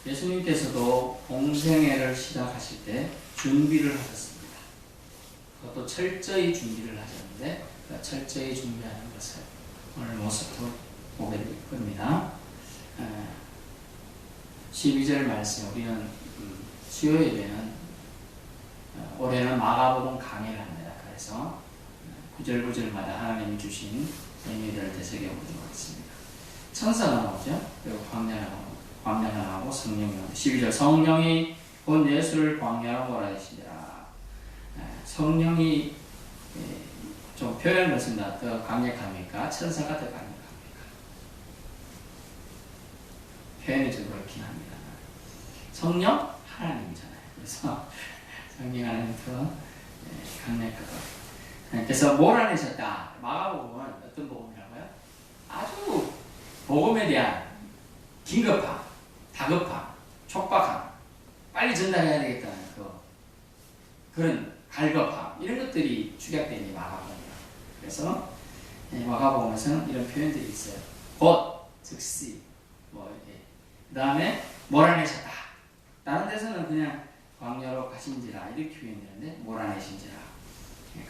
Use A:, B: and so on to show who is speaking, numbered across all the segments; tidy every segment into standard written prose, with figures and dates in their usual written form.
A: 예수님께서도 공생애를 시작하실 때 준비를 하셨습니다. 그것도 철저히 준비를 하셨는데 그 철저히 준비하는 것을 오늘 모습도 보게 될 겁니다. 12절 말씀, 우리는 수요일에는 올해는 마가복음 강의를 합니다. 그래서 구절구절마다 하나님이 주신 의미들을 되새겨보도록 하겠습니다. 천사가 나오죠. 그리고 광야가 나오고 성령이 나오고 12절 성령이 본 예수를 광야로 몰아내시니라. 성령이 좀 표현을 했습니다. 더 강력합니까? 천사가 더 강력합니까? 표현이 좀 그렇긴 합니다. 성령? 하나님이잖아요. 그래서 성령 하나님 더 강력하다. 그래서 몰아내셨다. 마가복음은 어떤 복음이라고요? 아주 복음에 대한 긴급함, 다급함, 촉박함, 빨리 전달해야 되겠다는 그런 갈급함, 이런 것들이 축약된 이 마가복음이에요. 그래서 마가복음에서는 이런 표현들이 있어요. 곧, 즉시, 이렇게. 그 다음에 몰아내셨다. 다른 데서는 그냥 광야로 가신지라 이렇게 표현되는데 몰아내신지라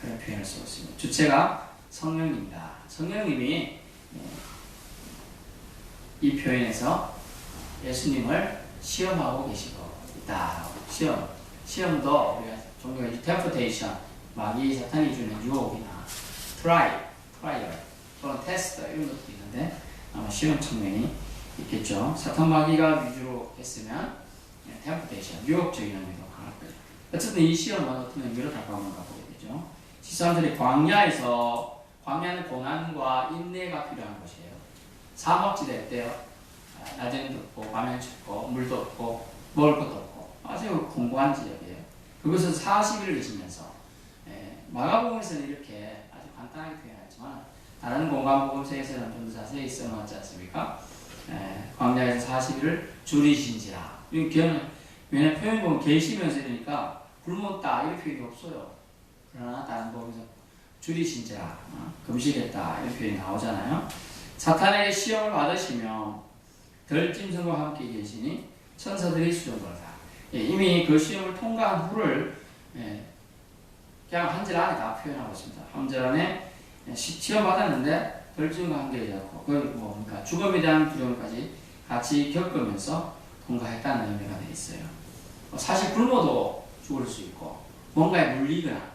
A: 그런 표현을 쓰고 있습니다. 주체가 성령입니다. 성령님이 이 표현에서 예수님을 시험하고 계시고 있다. 시험도 우리가 종교가 temptation, 마귀 사탄이 주는 유혹이나 트라이얼 또는 테스트 이런 것도 있는데 아마 시험 측면이 있겠죠. 사탄 마귀가 위주로 했으면 temptation, 유혹적인 의미도 강할 거예요. 어쨌든 이 시험은 어떤 의미로 다가오는가 보게 되죠. 13절에 광야는 고난과 인내가 필요한 곳이에요. 사막지대 때요. 낮에는 덥고 밤에는 춥고 물도 없고 먹을 것도 없고 아주 공고한 지역이에요. 그것을 40일을 계시면서 마가복음에서는 이렇게 아주 간단하게 표현하지만 다른 공간복음서에서는 좀 더 자세히 써놓았지 않습니까? 광야에서 40일을 줄이신지라. 왜냐면 표현 보면 계시면서 이러니까 굶었다 이런 표현이 없어요. 그러나 다른 복음에서 줄이신지라, 금식했다 이런 표현이 나오잖아요. 사탄에게 시험을 받으시며 덜짐승과 함께 계시니 천사들이 수종거리다. 이미 그 시험을 통과한 후를 그냥 한 절 안에 다 표현하고 있습니다. 한 절 안에 시험 받았는데 덜짐승과 함께 계셨고 그러니까 죽음에 대한 두려움까지 같이 겪으면서 통과했다는 의미가 되어 있어요. 사실 굶어도 죽을 수 있고 뭔가에 물리거나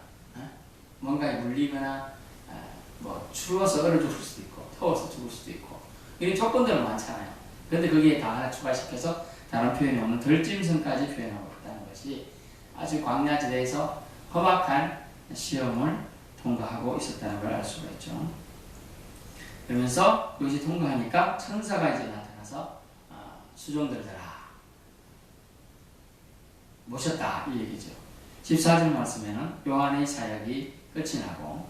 A: 추워서 얼어 죽을 수도 있고 더워서 죽을 수도 있고 이런 조건들은 많잖아요. 그런데 거기에 다 하나 추가시켜서 다른 표현이 오는 덜짐승까지 표현하고 있다는 것이 아주 광야지대에서 험악한 시험을 통과하고 있었다는 걸 알 수가 있죠. 그러면서 그것이 통과하니까 천사가 이제 나타나서 수종들더라 모셨다 이 얘기죠. 14절 말씀에는 요한의 사역이 끝이 나고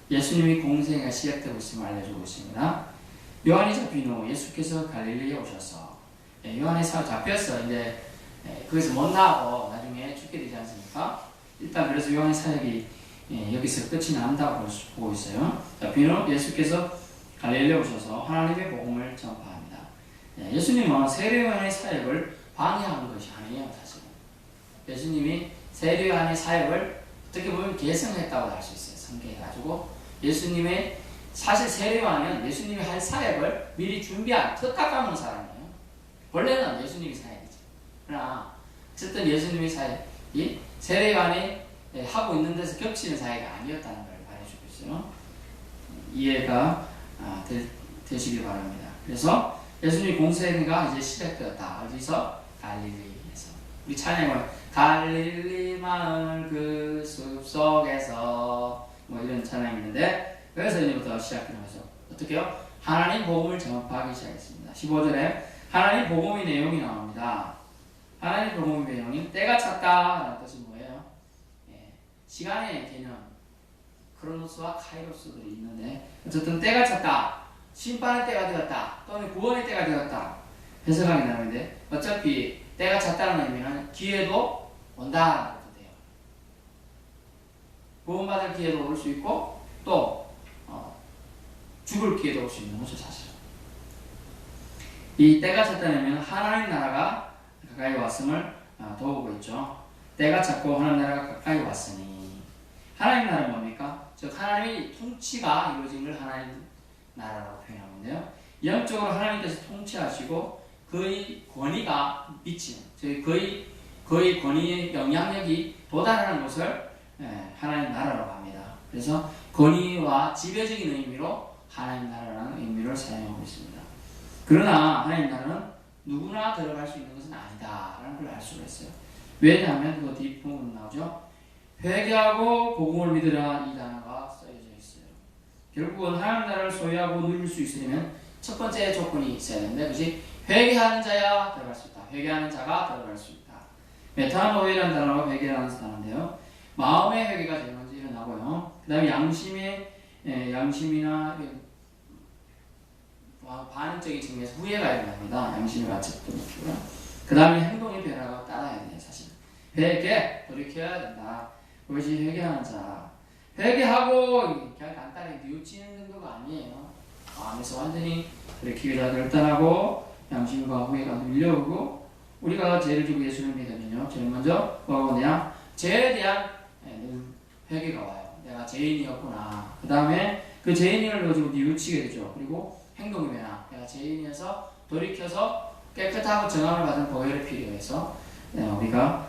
A: 예수님이 공생애가 시작되고 있음을 알려주고 있습니다. 요한이 잡힌 후 예수께서 갈릴리에 오셔서 요한의 사역 잡혔어. 이제 거기서 못 나오고 나중에 죽게 되지 않습니까? 일단 그래서 요한의 사역이 여기서 끝이 난다고 보고 있어요. 잡힌 후 예수께서 갈릴리에 오셔서 하나님의 복음을 전파합니다. 예수님은 세례요한의 사역을 방해한 것이 아니에요. 사실은 예수님이 세례요한의 사역을 어떻게 보면 계승했다고 할 수 있어요. 성경해가지고 예수님의 사실 세례요한은 예수님이 할 사역을 미리 준비한 특가 감은 사람이에요. 원래는 예수님이 사역이죠. 그러나 어쨌든 예수님의 사역이 세례요한이 하고 있는 데서 겹치는 사역이 아니었다는 걸 말해주고 있어요. 이해가 되시길 바랍니다. 그래서 예수님의 공생애가 이제 시작되었다. 어디서? 갈릴리에서. 우리 찬양은 갈릴리 마을 그 숲속에서 이런 찬양이 있는데 그래서 이제부터 시작하는 거죠. 어떻게요? 하나님 복음을 전파하기 시작했습니다. 15절에 하나님 복음의 내용이 나옵니다. 하나님 복음의 내용이 때가 찼다라는 뜻이 뭐예요? 시간의 개념 크로노스와 카이로스들이 있는데 어쨌든 때가 찼다, 심판의 때가 되었다 또는 구원의 때가 되었다 해석하기 나오는데 어차피 때가 찼다는 의미는 기회도 온다는 것도 돼요. 구원받을 기회도 올 수 있고 또 죽을 기회도 올 수 있는 거죠. 사실 이 때가 찼다는 의미는 하나님 나라가 가까이 왔음을 도우고 있죠. 때가 찼고 하나님 나라가 가까이 왔으니. 하나님 나라는 뭡니까? 즉 하나님의 통치가 이루어진 걸 하나님 나라라고 표현하는데요. 영적으로 하나님께서 통치하시고 그의 권위가 미치는, 즉 그의 권위의 영향력이 도달하는 곳을 하나님 나라라고 합니다. 그래서 권위와 지배적인 의미로 하나님 나라라는 의미를 사용하고 있습니다. 그러나 하나님 나라는 누구나 들어갈 수 있는 것은 아니다라는 걸 알 수가 있어요. 왜냐하면 그 뒷부분 나오죠. 회개하고 복음을 믿으라 이 단어가 써져 있어요. 결국은 하나님 나라를 소유하고 누릴 수 있으려면 첫 번째 조건이 있어야 되는데 그것이 회개하는 자야 들어갈 수 있다. 회개하는 자가 들어갈 수 있다. 메타노이라는 단어가 회개라는 단어인데요. 마음의 회개가 제일 먼저 일어나고요. 그 다음에 양심이나 반응적인 측면에서 후회가 일어납니다. 양심이 맞췄던 것이고요. 그 다음에 행동의 변화가 따라야 돼요. 사실 회개, 돌이켜야 된다. 그것이 회개하는 자. 회개하고 그냥 간단히 뉘우치는 정도가 아니에요. 마음에서 완전히 돌이키기라 결단하고 양심과 후회가 밀려오고 우리가 죄를 지고 예수를 믿으면요. 제일 먼저 뭐가 오냐? 죄에 대한 회개가 와요. 내가 죄인이었구나. 그 다음에 그 죄인을 가지고 뉘우치게 되죠. 그리고 행동의 변화. 내가 죄인이어서 돌이켜서 깨끗하고 정함을 받은 보혈이 필요해서 우리가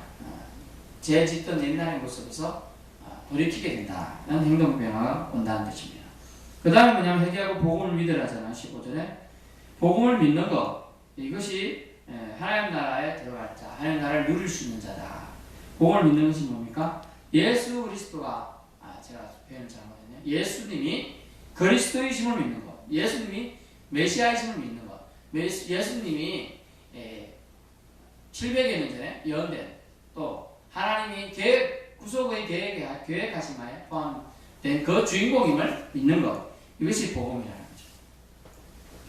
A: 죄 짓던 옛날의 모습에서 돌이키게 된다는 행동 변화가 온다는 뜻입니다. 그 다음에 뭐냐면 회개하고 복음을 믿으라잖아요. 15절에 복음을 믿는 것 이것이 하나님 나라에 들어갈 자, 하나님 나라를 누릴 수 있는 자다. 복음을 믿는 것이 뭡니까? 예수 그리스도가 제가 표현을 잘못했네요. 예수님이 그리스도이심을 믿는 것, 예수님이 메시아이심을 믿는 것, 예수님이 700여 년 전에 예언된 또 하나님이 구속의 계획하신 바에 포함된 그 주인공임을 믿는 것 이것이 복음이라는 거죠.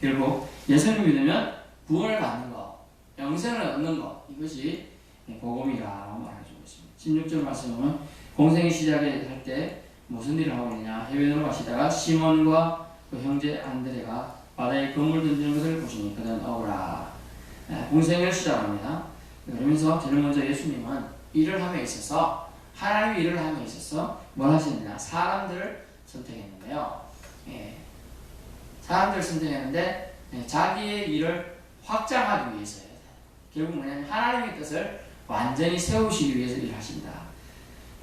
A: 결국 예수님을 믿으면 구원을 받는 것, 영생을 얻는 것 이것이 복음이라고 말해주고 있습니다. 16절 말씀 보면 공생의 시작을 할 때 무슨 일을 하고 있느냐 해변으로 가시다가 시몬과 그 형제 안드레가 바다에 그물 던지는 것을 보시니 그는 어우라 공생을 시작합니다. 그러면서 제일 먼저 예수님은 일을 함에 있어서 하나님의 일을 함에 있어서 뭘 하시느냐 사람들을 선택했는데요. 사람들을 선택했는데 자기의 일을 확장하기 위해서요. 결국 뭐냐면 하나님의 뜻을 완전히 세우시기 위해서 일하신다.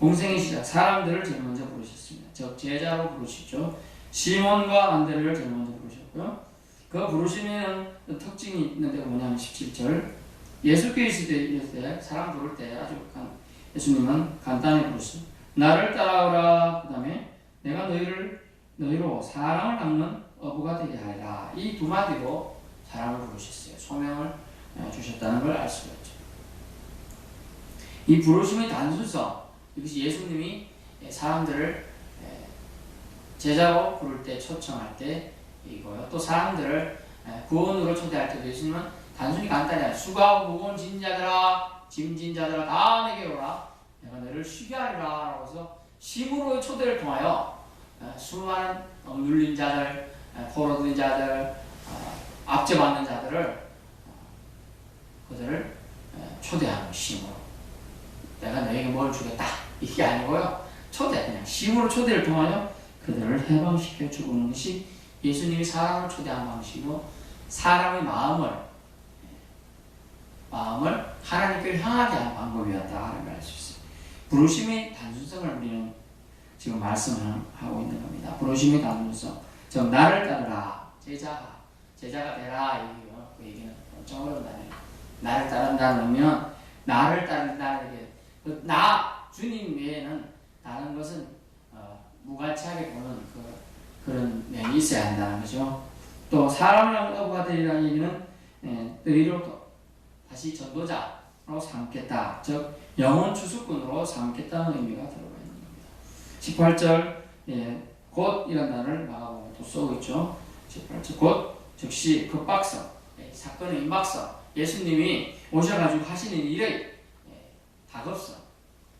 A: 공생의 시작 사람들을 제일 먼저 부르셨습니다. 즉 제자로 부르시죠. 시몬과 안드레를 제일 먼저 부르셨고요. 그 부르심에는 특징이 있는데 뭐냐면 17절 예수께 있을 때 사람 부를 때 아주 예수님은 간단히 부르시죠. 나를 따라오라. 그 다음에 내가 너희로 사랑을 닦는 어부가 되게 하리라. 이 두 마디로 사람을 부르셨어요. 소명을 주셨다는 걸 알 수가 있죠. 이 부르심의 단순성 이것이 예수님이 사람들을 제자로 부를 때 초청할 때 이거요. 또 사람들을 구원으로 초대할 때도 예수님은 단순히 간단히 수고하고 무거운 짐진 자들아 다 내게 오라. 내가 너를 쉬게 하리라. 라고 해서 심으로의 초대를 통하여 수많은 눌린 자들, 포로된 자들, 압제받는 자들을 그들을 초대하는 심으로. 내가 너에게 뭘 주겠다. 이게 아니고요. 그냥 심으로 초대를 통하여 그들을 해방시켜 주는 것이 예수님이 사람을 초대한 방식이고 사람의 마음을 하나님께 향하게 하는 방법이었다는 걸 알 수 있어요. 부르심의 단순성을 우리는 지금 말씀을 하고 있는 겁니다. 부르심의 단순성. 즉 나를 따르라. 제자가 되라. 그 얘기는 엄청 어려운 단어예요. 나를 따른다는 의미는 나를 따른다는 나 주님 외에는 다른 것은 무가치하게 보는 그런 면이 있어야 한다는 거죠. 또 사람을 어부가 되리라는 얘기는 너희로 다시 전도자로 삼겠다. 즉 영혼 추수꾼으로 삼겠다는 의미가 들어가 있는 겁니다. 18절 곧 이런 단어를 마가복음에 또 쓰고 있죠. 18절 곧 즉시 급박서 사건의 임박서 예수님이 오셔가지고 하시는 일의 다급성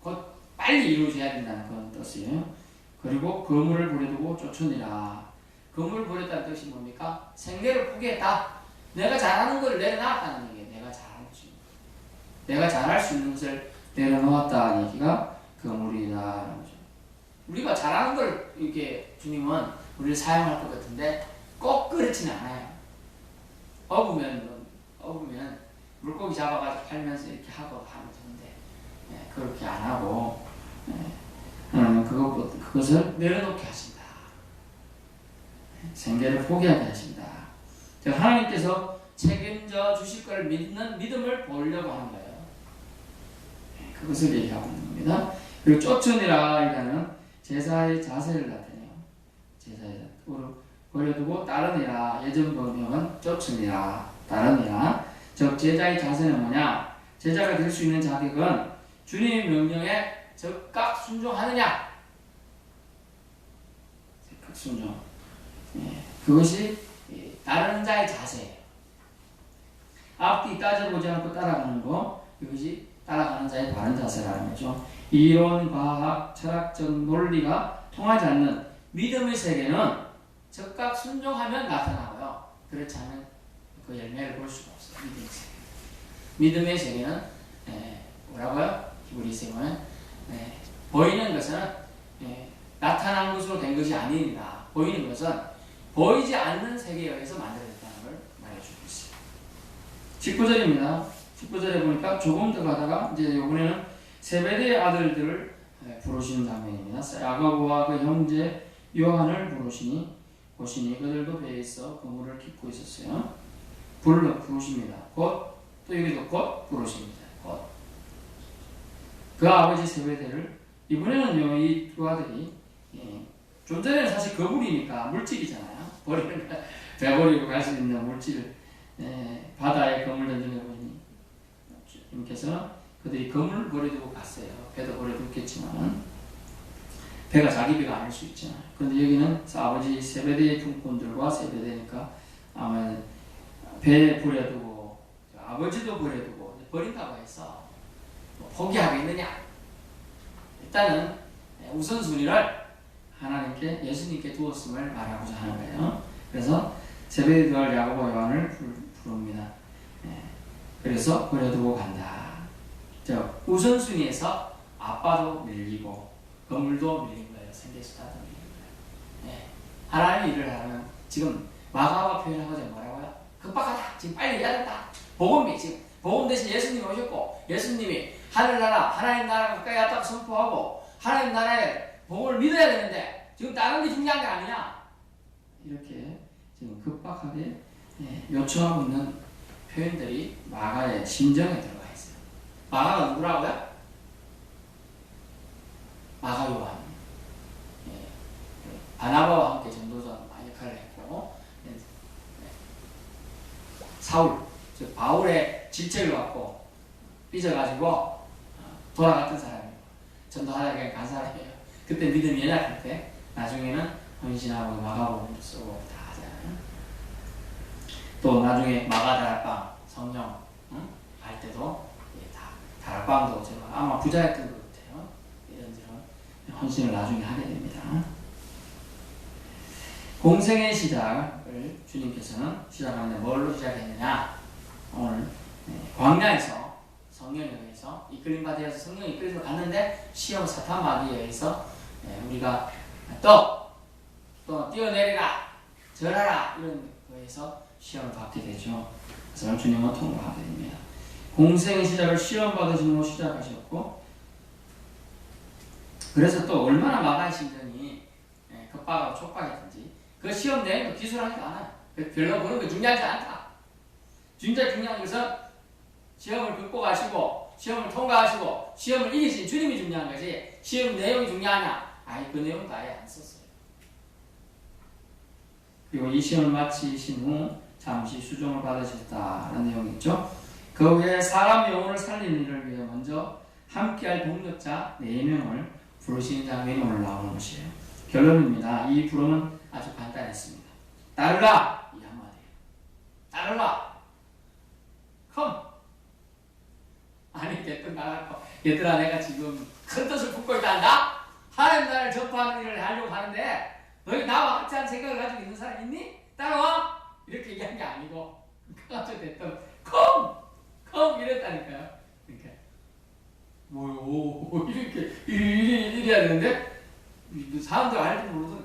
A: 곧 빨리 이루어져야 된다는 그런 뜻이에요. 그리고 그물을 버려두고 쫓으니라. 그물을 버렸다는 뜻이 뭡니까? 생계를 포기했다. 내가 잘하는 걸 내려놨다는 얘기예요. 내가 잘하는 것입니다. 내가 잘할 수 있는 것을 내려놓았다는 얘기가 그물이다라는 거죠. 우리가 잘하는 걸 이렇게 주님은 우리를 사용할 것 같은데 꼭 그렇지는 않아요. 업으면 물고기 잡아가지고 팔면서 이렇게 하고 하면 되는데 그렇게 안 하고 그것을 내려놓게 하신다. 생계를 포기하게 하신다. 하나님께서 책임져 주실 걸 믿는 믿음을 보려고 하는 거예요. 그것을 얘기하고 있는 겁니다. 그리고 쫓으니라 이라는 제사의 자세를 나타내요. 제사의 자세. 버려두고 따르니라. 예전 번역은 쫓으니라. 따르니라. 즉 제자의 자세는 뭐냐? 제자가 될 수 있는 자격은 주님의 명령에 적극 순종하느냐? 적극 순종. 그것이 따르는 자의 자세예요. 앞뒤 따져보지 않고 따라가는 거, 이것이 따라가는 자의 바른 자세라는 거죠. 이론, 과학, 철학적 논리가 통하지 않는 믿음의 세계는 적극 순종하면 나타나고요. 그렇지 않으면 그 열매를 볼 수가 없어요. 믿음의 세계. 믿음의 세계는 뭐라고요? 히브리서는 보이는 것은 나타난 것으로 된 것이 아닙니다. 보이는 것은 보이지 않는 세계에 의해서 만들어졌다는 걸 말해주고 있어요. 19절입니다. 19절에 보니까 조금 더 가다가 이제 이번에는 세베대의 아들들을 부르시는 장면입니다. 야고보와 그 형제 요한을 보시니 그들도 배에 있어 그물을 깃고 있었어요. 부르십니다. 곧 또 여기도 곧 부르십니다. 곧. 그 아버지 세베대를 이번에는 이 두 아들이 좀 전에는 사실 거물이니까 물질이잖아요. 버리는 배 버리고 갈 수 있는 물질을 바다에 그물 던지는 분이 주님께서는 그들이 그물을 버려두고 갔어요. 배도 버려두겠지만 배가 자기 배가 아닐 수 있잖아요. 그런데 여기는 아버지 세베대의 품꾼들과 세베대니까 아마 배에 버려두고 아버지도 버려두고 버린다고 해서 포기하겠느냐? 일단은 우선순위를 하나님께 예수님께 두었음을 말하고자 하는 거예요. 그래서 세베대의 아들 야고보 요한을 부릅니다. 그래서 버려두고 간다. 우선순위에서 아빠도 밀리고 그물도 밀린 거예요. 생계수다도 밀린 거예요. 하나님의 일을 하면 지금 마가와 표현하고자 뭐라고요? 급박하다. 지금 빨리 해야 된다. 복음이 지금 복음 대신 예수님이 오셨고 예수님이 하늘나라 하나님 나라 가까이 왔다고 선포하고 하나님 나라의 복음을 믿어야 되는데 지금 다른 게 중요한 게 아니냐? 이렇게 지금 급박하게 요청하고 있는 표현들이 마가의 심정에 들어가 있어요. 마가가 누구라고요? 마가 요한. 바나바와 함께 전도자 역할을 했고 사울, 즉 바울의 질책을 받고 삐져가지고 돌아갔던 사람이에요. 전도하다가 간 사람이에요. 그때 믿음이 연약할 때 나중에는 헌신하고 마가복음도 쓰고 다 하잖아요. 또 나중에 마가 다락방 성령 할 때도 다 다락방도 제가 아마 부자였던 것 같아요. 이런저런 헌신을 나중에 하게 됩니다. 공생의 시작을 주님께서는 시작하는데 뭘로 시작했느냐? 오늘 광야에서 성령에 의해서 이끌림 받아서 성령이 이끌려서 갔는데 시험 사탄 마귀에 의해서 우리가 또 뛰어내리라 절하라 이런 거에서 시험을 받게 되죠. 그래서 주님은 통과하게 됩니다. 공생의 시작을 시험 받으심으로 시작하셨고 그래서 또 얼마나 마가의 심정이 급박하고 촉박했든지 그 시험 내용도 기술하지도 않아요. 별로 그런 거 중요하지 않다. 진짜 중요한 것은 시험을 극복하시고 시험을 통과하시고 시험을 이기신 주님이 중요한 거지 시험 내용이 중요하냐? 그 내용도 아예 안 썼어요. 그리고 이 시험을 마치신 후 잠시 수종을 받으셨다는 내용이 있죠. 그 후에 사람 영혼을 살리는 일을 위해 먼저 함께할 동력자 4명을 부르시는 장면이 오늘 나오는 것이에요. 결론입니다. 이 부름은 아주 간단했습니다. 따르라! 이 한마디예요. 따르라! 컴! 아니 됐든 나가고 얘들아 내가 지금 큰 뜻을 품고 있단다? 하나님 나라를 전파하는 일을 하려고 하는데 너희 나와 같이 한 생각을 가지고 있는 사람 있니? 따라와! 이렇게 얘기한 게 아니고 그가지고 됐든 컴! 컴! 이랬다니까요. 그러니까 뭐 이렇게 이래야 되는데 사람들 알지 모르도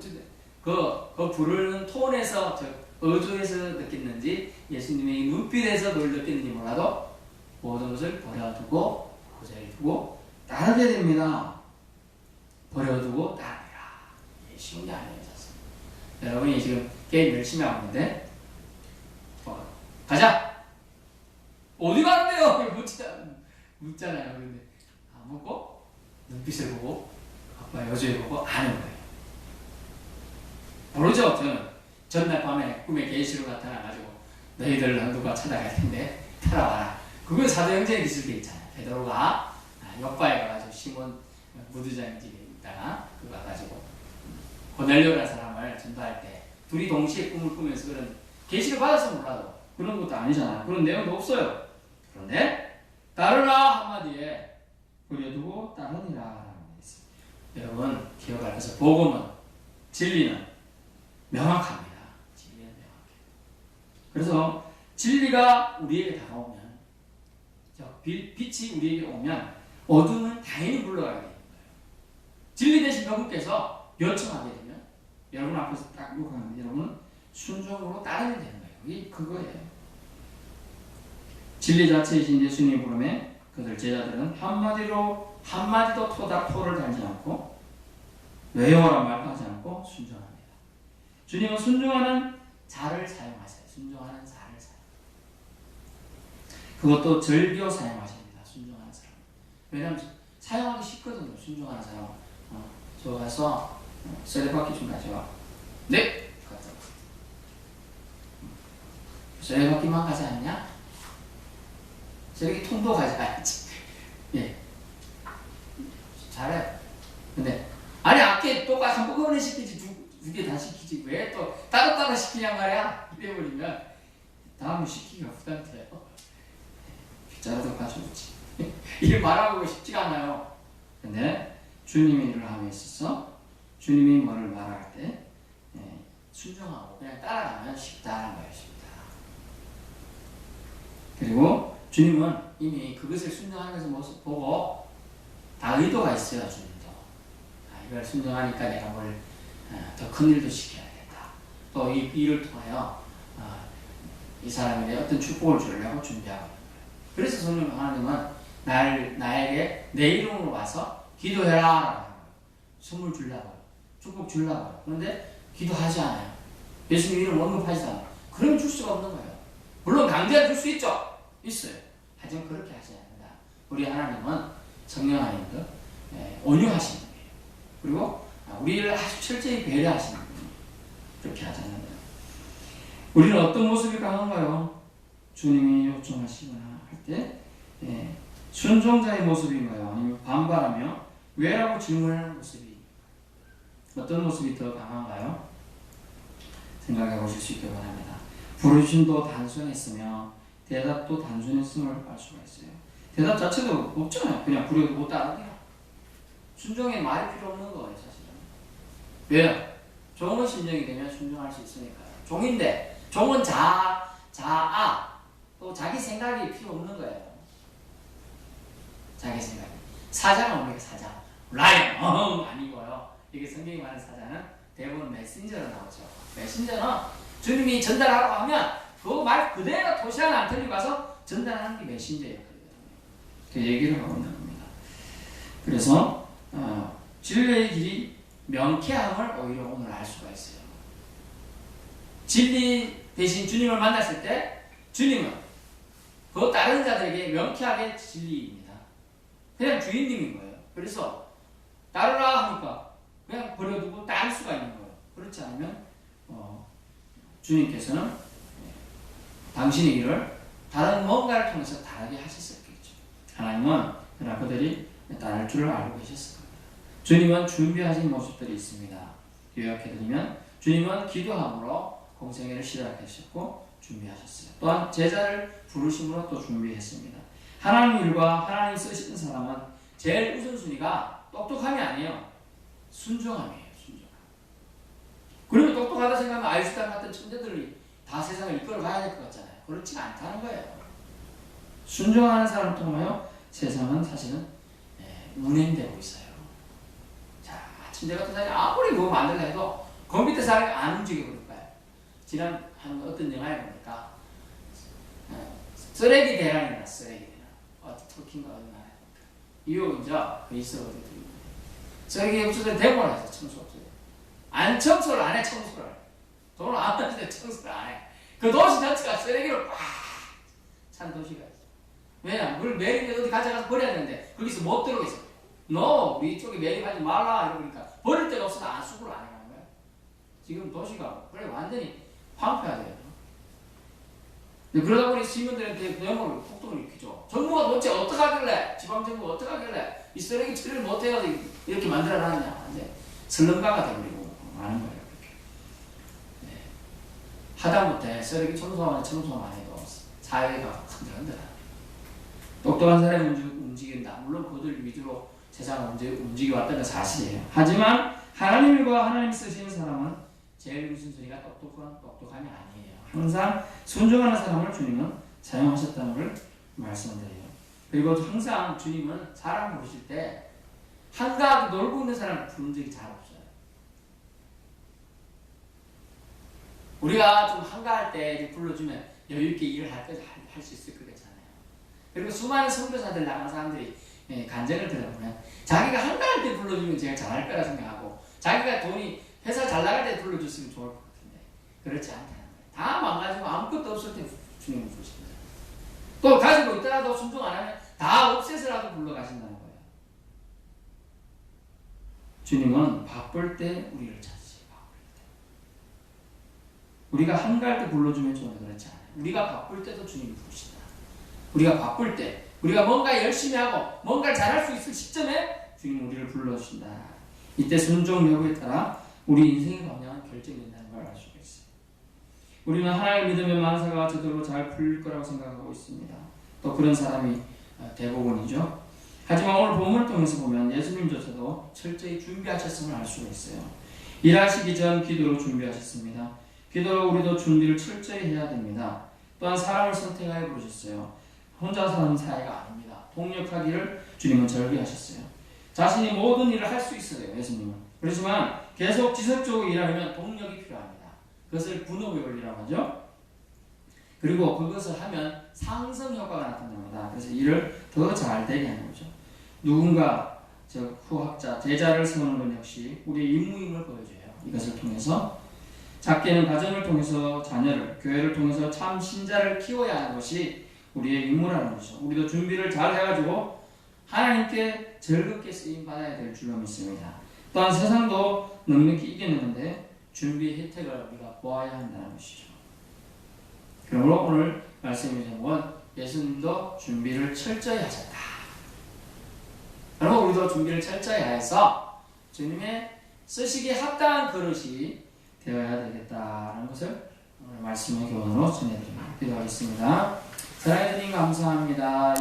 A: 그 부르는 톤에서 어조에서 느꼈는지 예수님의 눈빛에서 뭘 느꼈는지 몰라도 모든 것을 버려두고 그 자리에 두고 따르게 됩니다. 버려두고 따르라. 쉬운 게 아니에요. 사실. 여러분이 지금 게임 열심히 하고 있는데 가자! 어디 가는데요? 묻잖아요. 근데 안 묻고 눈빛을 보고 아빠 여주에 보고 아는 거예요. 모르죠? 저는 전날 밤에 꿈에 계시로 나타나가지고 너희들 누가 찾아갈 텐데 따라와라. 그건 사도 형제의 기술게 있잖아요. 베드로가 옆바에 가가지고 시몬 무두장 집에 있다가 그거 가가지고 고넬료라는 사람을 전도할 때 둘이 동시에 꿈을 꾸면서 그런 계시를 받아서 몰라도 그런 것도 아니잖아요. 그런 내용도 없어요. 그런데 따르라 한마디에 버려두고 따르니라 라고 했습니다. 여러분 기억할 것은 복음은 진리는 명확합니다. 진리는 명확해요. 그래서 진리가 우리에게 다가오면 빛이 우리에게 오면 어둠은 당연히 물러가게 되는 거예요. 진리 대신 여러분께서 요청하게 되면 여러분 앞에서 딱 요구하면 여러분은 순종으로 따르게 되는 거예요. 이게 그거예요. 진리 자체이신 예수님의 부름에 그들 제자들은 한마디도 토를 달지 않고 외워란 말도 하지 않고 순종합니다. 주님은 순종하는 자를 사용하세요. 순종하는 자를 사용. 그것도 절비로 사용하십니다. 순종하는 사람. 왜냐하면 사용하기 쉽거든요. 순종하는 사람. 저 가서 쓰레받기 좀 가져와. 네. 갔다. 쓰레받기만 가지 않냐? 쓰레기통도 가져가야지. 예. 잘해요. 근데 아니 아까 똑같이 한꺼번에 시키지 두 개 다 시키지 왜 또 따로따로 시키냐 말이야. 이래버리면 다음에 시키기가 부담돼요. 빗자루도 가져오지. 이게 말하고 쉽지가 않아요. 근데 주님의 일을 함에 있어서 주님이 뭐를 말할 때 순종하고 그냥 따라가면 쉽다는 것입니다. 그리고 주님은 이미 그것을 순종하면서 모습 보고 다 의도가 있어요. 주님도 이걸 순종하니까 내가 뭘 더 큰 일도 시켜야겠다. 또 이 일을 통하여 이 사람에게 어떤 축복을 주려고 준비하고 있는 거예요. 그래서 성령 하나님은 나에게 내 이름으로 와서 기도해라. 선물 주려고요. 축복 주려고요. 그런데 기도하지 않아요. 예수님 이름 언급하지도 않아요. 그러면 줄 수가 없는 거예요. 물론 강제로 줄 수 있죠. 있어요. 하지만 그렇게 하지 않는다. 우리 하나님은 성령 하나님도 온유하신 분이에요. 그리고 우리를 아주 철저히 배려하시는 분이에요. 그렇게 하지 않는다. 우리는 어떤 모습이 강한가요? 주님이 요청하시거나 할 때 순종자의 모습인가요? 아니면 반발하며 왜라고 질문하는 모습이 어떤 모습이 더 강한가요? 생각해 보실 수 있기 바랍니다. 부르심도 단순했으며 대답도 단순했음을 알 수가 있어요. 대답 자체도 없잖아요. 그냥 부려두고 따르기야. 순종에 말이 필요 없는 거예요. 사실은. 왜요? 종은 심정이 되면 순종할 수 있으니까요. 종인데 종은 자아 또 자기 생각이 필요 없는 거예요. 자기 생각. 사자는 뭡니까? 사자. 라이언 아니고요. 이게 성경이 말하는 사자는 대부분 메신저로 나오죠. 메신저는 주님이 전달하라고 하면 그 말 그대로 토시 하나 안 틀리고 가서 전달하는 게 메신저예요. 그 얘기를 하고 있는 겁니다. 그래서 진리의 길이 명쾌함을 오히려 오늘 알 수가 있어요. 진리 대신 주님을 만났을 때 주님은 그 다른 자들에게 명쾌하게 진리입니다. 그냥 주인님인 거예요. 그래서 따르라 하니까 그냥 버려두고 따를 수가 있는 거예요. 그렇지 않으면 주님께서는 당신의 길을 다른 뭔가를 통해서 다르게 하셨었겠죠. 하나님은 그러나 그들이 따를 줄을 알고 계셨을 겁니다. 주님은 준비하신 모습들이 있습니다. 요약해드리면 주님은 기도함으로 공생애를 시작하셨고 준비하셨어요. 또한 제자를 부르심으로 또 준비했습니다. 하나님 일과 하나님 쓰시는 사람은 제일 우선순위가 똑똑함이 아니에요. 순종함이에요. 순종함. 그러면 똑똑하다 생각하면 아인슈타인 같은 천재들이 다 세상을 이끌어가야 될 것 같잖아요. 그렇지 않다는 거예요. 순종하는 사람을 통하여 세상은 사실은 운행되고 있어요. 자, 침대 같은 사람이 아무리 뭐 만들려 해도 컴퓨터 사람이 안 움직여 버릴 거예요. 지난 한 어떤 영화에 보니까 쓰레기 대란이다. 쓰레기 대란. 터키인가 어디 나라에 이거 이제 그 있어 어디 쓰레기 없어서 대모를 해서 청소 없어요. 안 청소를 안 해. 청소를 돈을 안 받는데 청소를 안 해. 그 도시 전체가 쓰레기로 꽉 찬 도시가 있어. 왜냐? 물 매립에 어디 가져가서 버려야 되는데 거기서 못 들어오겠어. 너 이쪽에 매립하지 말라 이러니까 버릴 데가 없어서 안수구를 안 해가는 거야. 지금 도시가 그래 완전히 황폐화돼요. 그러다 보니 시민들한테 뇌물을 폭동을 일으키죠. 정부가 도대체 어떻게 하길래, 지방정부가 어떻게 하길래 이 쓰레기 처리를 못해서 이렇게 만들어놨냐. 이제 슬럼가가 되버리고 많은 거예요. 네. 하다못해 쓰레기 청소만 해도 사회가 흔들흔들어. 똑똑한 사람이 움직인다. 물론 그들 위주로 세상을 움직여왔다는 건 사실이에요. 하지만 하나님과 하나님 쓰시는 사람은 제일 우선순위가 똑똑함이 아니에요. 항상 순종하는 사람을 주님은 사용하셨다는 걸 말씀드려요. 그리고 항상 주님은 사람 부르실 때 한가하게 놀고 있는 사람을 부른 적이 잘 없어요. 우리가 좀 한가할 때 불러주면 여유있게 일을 할 수 있을 것 같잖아요. 그리고 수많은 선교사들 나간 사람들이 간증을 들어보면 자기가 한가할 때 불러주면 제가 잘할 거라 생각하고 자기가 돈이 회사 잘 나갈 때 불러줬으면 좋을 것 같은데 그렇지 않다는 거예요. 다 망가지고 아무것도 없을 때 주님을 부르십니다. 또 가지고 있더라도 순종 안 하면 다 없애서라도 불러가신다는 거예요. 주님은 바쁠 때 우리를 찾으세요. 바쁠 때. 우리가 한가할 때 불러주면 좋은데 그렇지 않아요. 우리가 바쁠 때도 주님이 부르신다. 우리가 바쁠 때 우리가 뭔가 열심히 하고 뭔가를 잘할 수 있을 시점에 주님 우리를 불러주신다. 이때 순종 여부에 따라 우리 인생의 방향은 결정된다는 걸 알 수가 있어요. 우리는 하나님을 믿으면 만사가 저절로 잘 풀릴 거라고 생각하고 있습니다. 또 그런 사람이 대부분이죠. 하지만 오늘 본문을 통해서 보면 예수님조차도 철저히 준비하셨음을 알 수가 있어요. 일하시기 전 기도로 준비하셨습니다. 기도로 우리도 준비를 철저히 해야 됩니다. 또한 사람을 선택하여 부르셨어요. 혼자 사는 사회가 아닙니다. 동력하기를 주님은 절개하셨어요. 자신이 모든 일을 할 수 있어요. 예수님은. 그렇지만 계속 지속적으로 일하려면 동력이 필요합니다. 그것을 분업의 원리라고 하죠. 그리고 그것을 하면 상승 효과가 나타납니다. 그래서 일을 더 잘 되게 하는 거죠. 누군가 후학자, 제자를 세우는 것 역시 우리의 임무임을 보여줘요. 이것을 통해서 작게는 가정을 통해서 자녀를, 교회를 통해서 참 신자를 키워야 하는 것이 우리의 임무라는 것이죠. 우리도 준비를 잘 해가지고 하나님께 즐겁게 쓰임받아야 될 줄로 믿습니다. 또한 세상도 넉넉히 이겨내는데 준비의 혜택을 우리가 보아야 한다는 것이죠. 그러므로 오늘 말씀의 제목은 예수님도 준비를 철저히 하셨다. 그러므로 우리도 준비를 철저히 해서 주님의 쓰시기에 합당한 그릇이 되어야 되겠다는 것을 오늘 말씀의 교훈으로 전해드립니다. 기도하겠습니다. 사랑해 주님 감사합니다.